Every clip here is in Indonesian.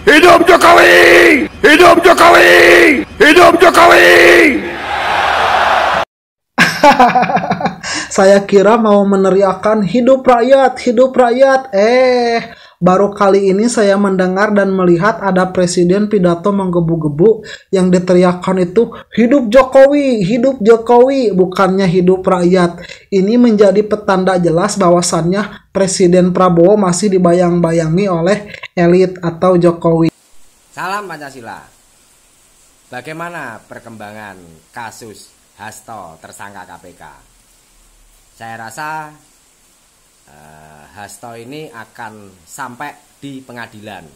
Hidup Jokowi! Hidup Jokowi! Hidup Jokowi! Saya kira mau meneriakan hidup rakyat, hidup rakyat. Baru kali ini saya mendengar dan melihat ada presiden pidato menggebu-gebu yang diteriakkan itu hidup Jokowi, bukannya hidup rakyat. Ini menjadi petanda jelas bahwasannya Presiden Prabowo masih dibayang-bayangi oleh elit atau Jokowi. Salam Pancasila. Bagaimana perkembangan kasus Hasto tersangka KPK? Saya rasa Hasto ini akan sampai di pengadilan,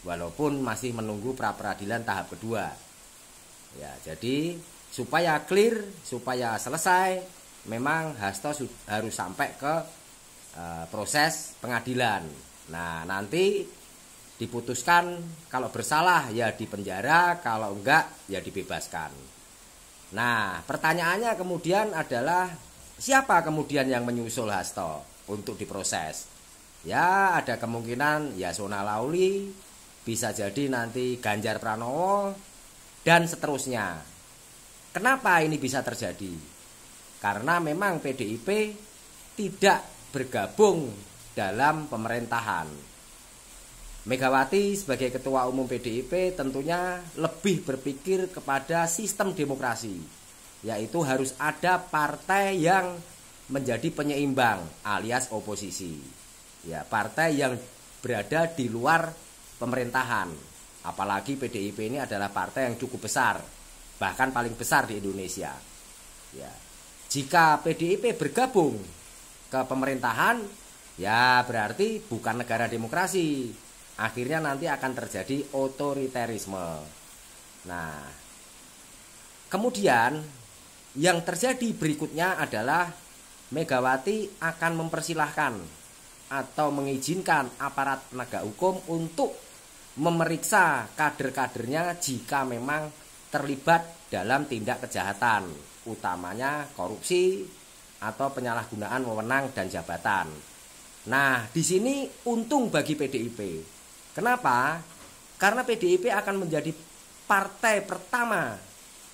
walaupun masih menunggu pra peradilan tahap kedua. Ya, jadi supaya clear, supaya selesai, memang Hasto harus sampai ke proses pengadilan. Nah, nanti diputuskan kalau bersalah ya dipenjara, kalau enggak ya dibebaskan. Nah, pertanyaannya kemudian adalah siapa kemudian yang menyusul Hasto untuk diproses? Ya, ada kemungkinan Yasona Lauli, bisa jadi nanti Ganjar Pranowo, dan seterusnya. Kenapa ini bisa terjadi? Karena memang PDIP tidak bergabung dalam pemerintahan. Megawati sebagai Ketua Umum PDIP tentunya lebih berpikir kepada sistem demokrasi, yaitu harus ada partai yang menjadi penyeimbang alias oposisi. Ya, partai yang berada di luar pemerintahan. Apalagi PDIP ini adalah partai yang cukup besar, bahkan paling besar di Indonesia. Ya, jika PDIP bergabung ke pemerintahan, ya berarti bukan negara demokrasi. Akhirnya nanti akan terjadi otoriterisme. Nah, kemudian yang terjadi berikutnya adalah Megawati akan mempersilahkan atau mengizinkan aparat penegak hukum untuk memeriksa kader-kadernya jika memang terlibat dalam tindak kejahatan, utamanya korupsi atau penyalahgunaan wewenang dan jabatan. Nah, di sini untung bagi PDIP. Kenapa? Karena PDIP akan menjadi partai pertama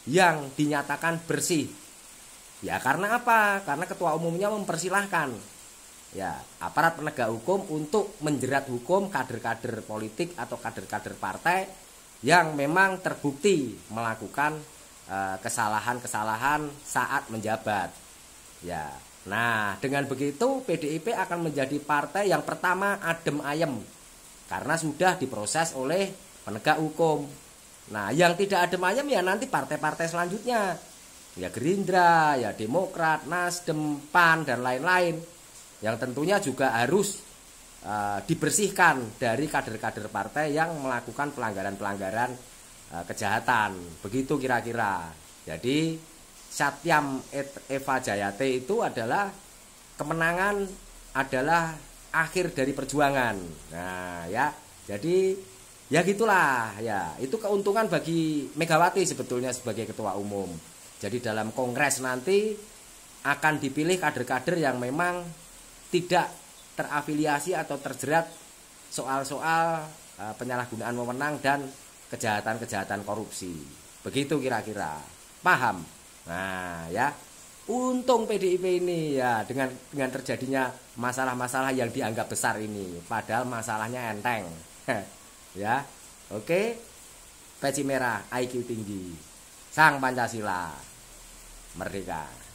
yang dinyatakan bersih. Ya, karena apa? Karena ketua umumnya mempersilahkan ya aparat penegak hukum untuk menjerat hukum kader-kader politik atau kader-kader partai yang memang terbukti melakukan kesalahan-kesalahan saat menjabat. Ya. Nah, dengan begitu PDIP akan menjadi partai yang pertama adem ayem karena sudah diproses oleh penegak hukum. Nah, yang tidak adem ayem ya nanti partai-partai selanjutnya. Ya Gerindra, ya Demokrat, Nasdem, PAN dan lain-lain. Yang tentunya juga harus dibersihkan dari kader-kader partai yang melakukan pelanggaran-pelanggaran kejahatan. Begitu kira-kira. Jadi Satyam Eva Jayate itu adalah kemenangan, adalah akhir dari perjuangan. Nah, ya. Jadi ya gitulah ya. Itu keuntungan bagi Megawati sebetulnya sebagai ketua umum. Jadi dalam kongres nanti akan dipilih kader-kader yang memang tidak terafiliasi atau terjerat soal-soal penyalahgunaan wewenang dan kejahatan-kejahatan korupsi. Begitu kira-kira. Paham? Nah, ya. Untung PDIP ini ya dengan terjadinya masalah-masalah yang dianggap besar ini, padahal masalahnya enteng. Ya. Oke. Peci merah, IQ tinggi. Sang Pancasila. Merdeka.